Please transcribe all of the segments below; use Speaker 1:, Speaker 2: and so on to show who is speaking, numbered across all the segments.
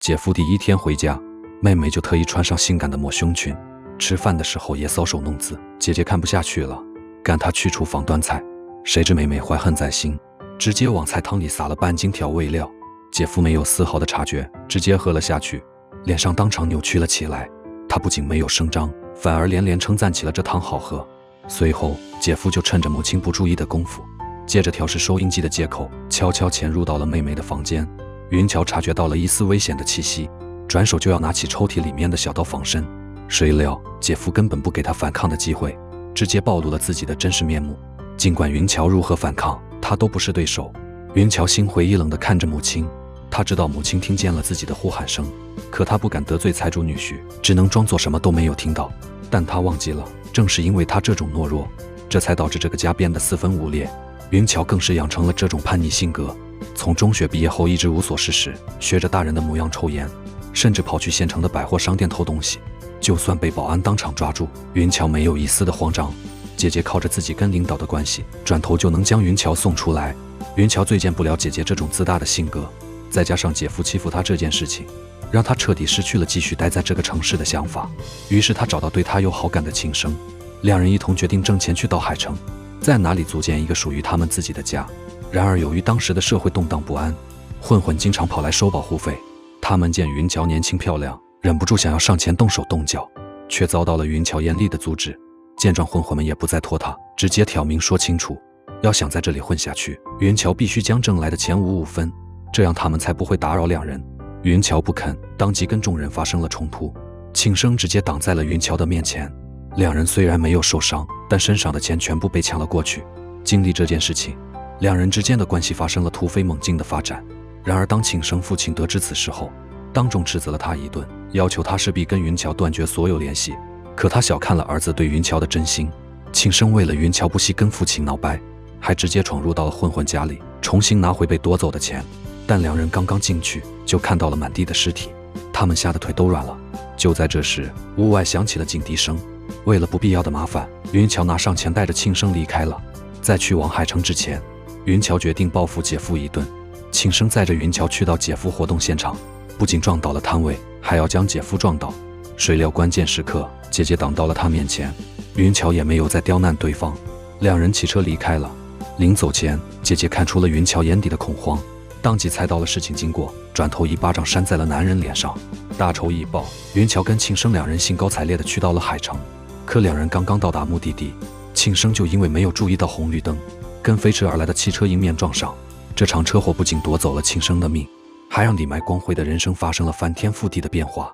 Speaker 1: 姐夫第一天回家，妹妹就特意穿上性感的抹胸裙，吃饭的时候也搔首弄姿。姐姐看不下去了，赶她去厨房端菜。谁知妹妹怀恨在心，直接往菜汤里撒了半斤调味料。姐夫没有丝毫的察觉，直接喝了下去，脸上当场扭曲了起来。他不仅没有声张，反而连连称赞起了这汤好喝。随后姐夫就趁着母亲不注意的功夫，借着调试收音机的借口，悄悄潜入到了妹妹的房间。云桥察觉到了一丝危险的气息，转手就要拿起抽屉里面的小刀防身，谁料姐夫根本不给他反抗的机会，直接暴露了自己的真实面目。尽管云桥如何反抗，他都不是对手。云桥心灰意冷地看着母亲，他知道母亲听见了自己的呼喊声，可他不敢得罪财主女婿，只能装作什么都没有听到。但他忘记了，正是因为他这种懦弱，这才导致这个家变得四分五裂。云桥更是养成了这种叛逆性格，从中学毕业后一直无所事事，学着大人的模样抽烟，甚至跑去县城的百货商店偷东西。就算被保安当场抓住，云桥没有一丝的慌张。姐姐靠着自己跟领导的关系，转头就能将云桥送出来。云桥最见不了姐姐这种自大的性格，再加上姐夫欺负她这件事情，让她彻底失去了继续待在这个城市的想法。于是她找到对她有好感的庆生，两人一同决定挣钱去到海城，在哪里组建一个属于他们自己的家。然而由于当时的社会动荡不安，混混经常跑来收保护费。他们见云桥年轻漂亮，忍不住想要上前动手动脚，却遭到了云桥严厉的阻止。见状，混混们也不再拖他，直接挑明说清楚，要想在这里混下去，云桥必须将挣来的钱5-5分，这样他们才不会打扰两人。云桥不肯，当即跟众人发生了冲突。庆生直接挡在了云桥的面前，两人虽然没有受伤，但身上的钱全部被抢了过去。经历这件事情，两人之间的关系发生了突飞猛进的发展。然而当庆生父亲得知此事后，当众斥责了他一顿，要求他势必跟云桥断绝所有联系。可他小看了儿子对云桥的真心，庆生为了云桥不惜跟父亲闹掰，还直接闯入到了混混家里，重新拿回被夺走的钱。但两人刚刚进去，就看到了满地的尸体，他们吓得腿都软了。就在这时，屋外响起了警笛声。为了不必要的麻烦，云桥拿上钱带着庆生离开了。在去往海城之前，云桥决定报复姐夫一顿。庆生载着云桥去到姐夫活动现场，不仅撞倒了摊位，还要将姐夫撞倒。谁料关键时刻，姐姐挡到了他面前，云桥也没有再刁难对方，两人骑车离开了。临走前，姐姐看出了云桥眼底的恐慌，当即猜到了事情经过，转头一巴掌扇在了男人脸上。大仇已报，云桥跟庆生两人兴高采烈地去到了海城。可两人刚刚到达目的地，庆生就因为没有注意到红绿灯，跟飞驰而来的汽车迎面撞上。这场车祸不仅夺走了庆生的命，还让李麦光辉的人生发生了翻天覆地的变化。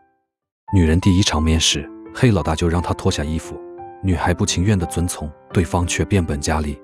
Speaker 1: 女人第一场面试，黑老大就让她脱下衣服，女孩不情愿地遵从，对方却变本加厉。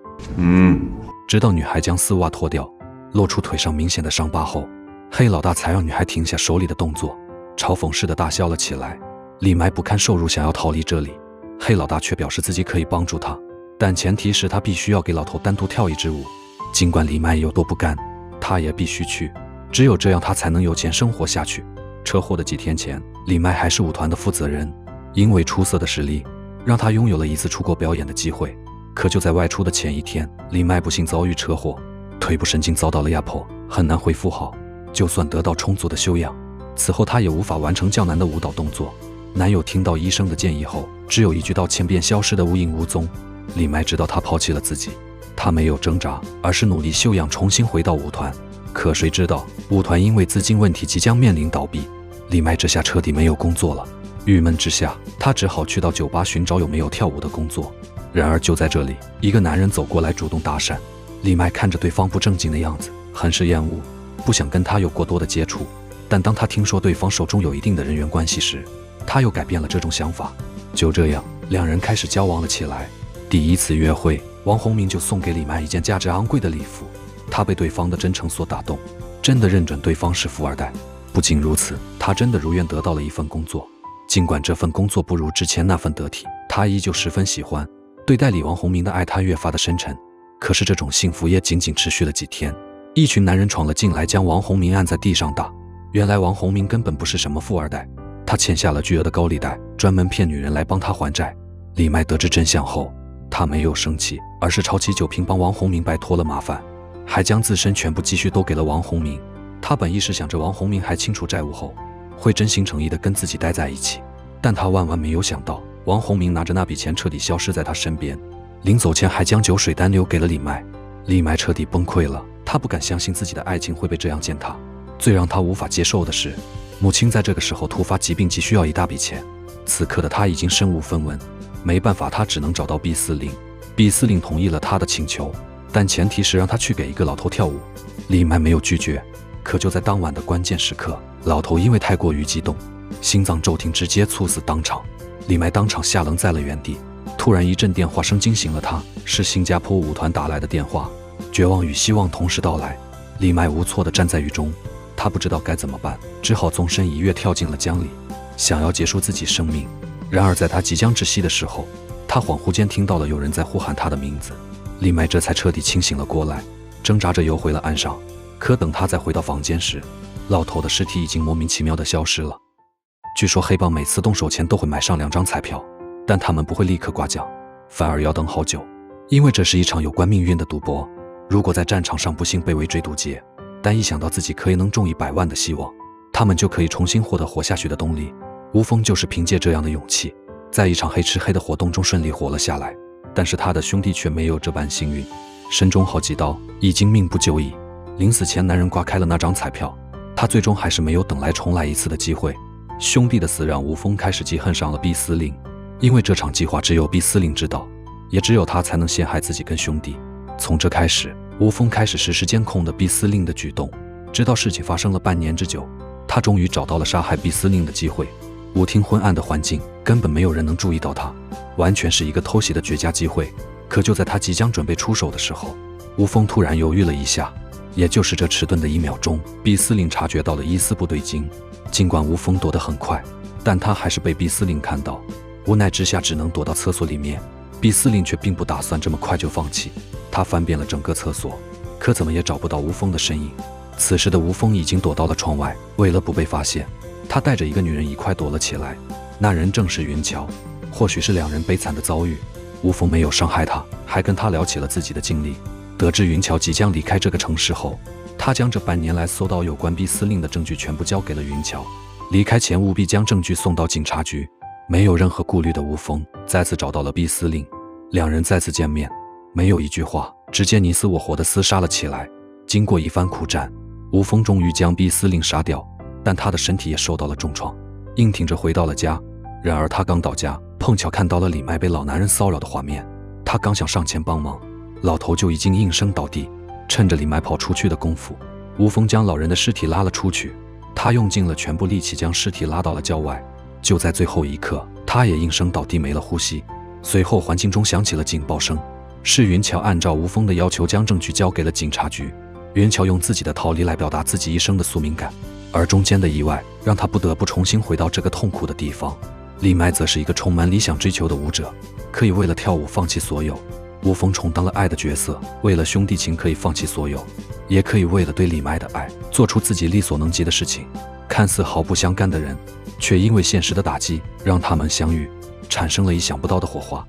Speaker 1: 直到女孩将丝袜脱掉，露出腿上明显的伤疤后，黑老大才让女孩停下手里的动作，嘲讽似的大笑了起来。李麦不堪受辱，想要逃离这里，黑老大却表示自己可以帮助他，但前提是他必须要给老头单独跳一支舞。尽管李麦有多不甘，他也必须去，只有这样他才能有钱生活下去。车祸的几天前，李麦还是舞团的负责人，因为出色的实力，让他拥有了一次出国表演的机会。可就在外出的前一天，李麦不幸遭遇车祸，腿部神经遭到了压迫，很难恢复好。就算得到充足的休养，此后他也无法完成较难的舞蹈动作。男友听到医生的建议后，只有一句道歉便消失得无影无踪。李麦知道他抛弃了自己，他没有挣扎，而是努力休养，重新回到舞团。可谁知道舞团因为资金问题即将面临倒闭，李麦这下彻底没有工作了。郁闷之下，他只好去到酒吧寻找有没有跳舞的工作。然而就在这里，一个男人走过来主动搭讪。李麦看着对方不正经的样子，很是厌恶，不想跟他有过多的接触。但当他听说对方手中有一定的人缘关系时，他又改变了这种想法。就这样，两人开始交往了起来。第一次约会，王洪明就送给李麦一件价值昂贵的礼服。他被对方的真诚所打动，真的认准对方是富二代。不仅如此，他真的如愿得到了一份工作。尽管这份工作不如之前那份得体，他依旧十分喜欢。对待李王洪明的爱，他越发的深沉。可是这种幸福也仅仅持续了几天，一群男人闯了进来，将王洪明按在地上打。原来王洪明根本不是什么富二代，他欠下了巨额的高利贷，专门骗女人来帮他还债。李麦得知真相后，他没有生气，而是抄起酒瓶帮王洪明摆脱了麻烦，还将自身全部积蓄都给了王洪明。他本意是想着王洪明还清楚债务后，会真心诚意地跟自己待在一起。但他万万没有想到，王洪明拿着那笔钱彻底消失在他身边，临走前还将酒水单留给了李麦。李麦彻底崩溃了，他不敢相信自己的爱情会被这样践踏。最让他无法接受的是，母亲在这个时候突发疾病，急需要一大笔钱。此刻的他已经身无分文，没办法，他只能找到毕司令。毕司令同意了他的请求，但前提是让他去给一个老头跳舞。李麦没有拒绝，可就在当晚的关键时刻，老头因为太过于激动，心脏骤停，直接猝死当场。李麦当场吓愣在了原地。突然一阵电话声惊醒了他，是新加坡舞团打来的电话。绝望与希望同时到来，李麦无措地站在雨中，他不知道该怎么办，只好纵身一跃跳进了江里，想要结束自己生命。然而在他即将窒息的时候，他恍惚间听到了有人在呼喊他的名字。李麦这才彻底清醒了过来，挣扎着游回了岸上。可等他再回到房间时，老头的尸体已经莫名其妙地消失了。据说黑帮每次动手前都会买上2张彩票，但他们不会立刻刮奖，反而要等好久，因为这是一场有关命运的赌博。如果在战场上不幸被围追堵截，但一想到自己可以能中100万的希望，他们就可以重新获得活下去的动力。吴峰就是凭借这样的勇气，在一场黑吃黑的活动中顺利活了下来。但是他的兄弟却没有这般幸运，身中好几刀，已经命不久矣。临死前，男人刮开了那张彩票，他最终还是没有等来重来一次的机会。兄弟的死让吴峰开始记恨上了毕司令，因为这场计划只有毕司令知道，也只有他才能陷害自己跟兄弟。从这开始，吴峰开始实时监控的毕司令的举动，直到事情发生了半年之久，他终于找到了杀害毕司令的机会。舞厅昏暗的环境，根本没有人能注意到他，完全是一个偷袭的绝佳机会。可就在他即将准备出手的时候，吴峰突然犹豫了一下，也就是这迟钝的1秒钟，毕司令察觉到了一丝不对劲。尽管吴峰躲得很快，但他还是被毕司令看到，无奈之下只能躲到厕所里面。毕司令却并不打算这么快就放弃，他翻遍了整个厕所，可怎么也找不到吴峰的身影。此时的吴峰已经躲到了窗外，为了不被发现，他带着一个女人一块躲了起来。那人正是云桥。或许是2人悲惨的遭遇，吴峰没有伤害他，还跟他聊起了自己的经历。得知云桥即将离开这个城市后，他将这半年来搜到有关毕司令的证据全部交给了云桥。离开前务必将证据送到警察局。没有任何顾虑的吴峰再次找到了毕司令，2人再次见面，没有一句话，直接你死我活的厮杀了起来。经过一番苦战，吴峰终于将毕司令杀掉，但他的身体也受到了重创，硬挺着回到了家。然而他刚到家，碰巧看到了李麦被老男人骚扰的画面，他刚想上前帮忙，老头就已经应声倒地。趁着李麦跑出去的功夫，吴峰将老人的尸体拉了出去，他用尽了全部力气将尸体拉到了郊外。就在最后一刻，他也应声倒地没了呼吸。随后环境中响起了警报声，是云桥按照吴峰的要求将证据交给了警察局。云桥用自己的逃离来表达自己一生的宿命感，而中间的意外让他不得不重新回到这个痛苦的地方。李麦则是一个充满理想追求的舞者，可以为了跳舞放弃所有。吴峰充当了爱的角色，为了兄弟情可以放弃所有，也可以为了对李麦的爱做出自己力所能及的事情。看似毫不相干的人，却因为现实的打击让他们相遇，产生了意想不到的火花。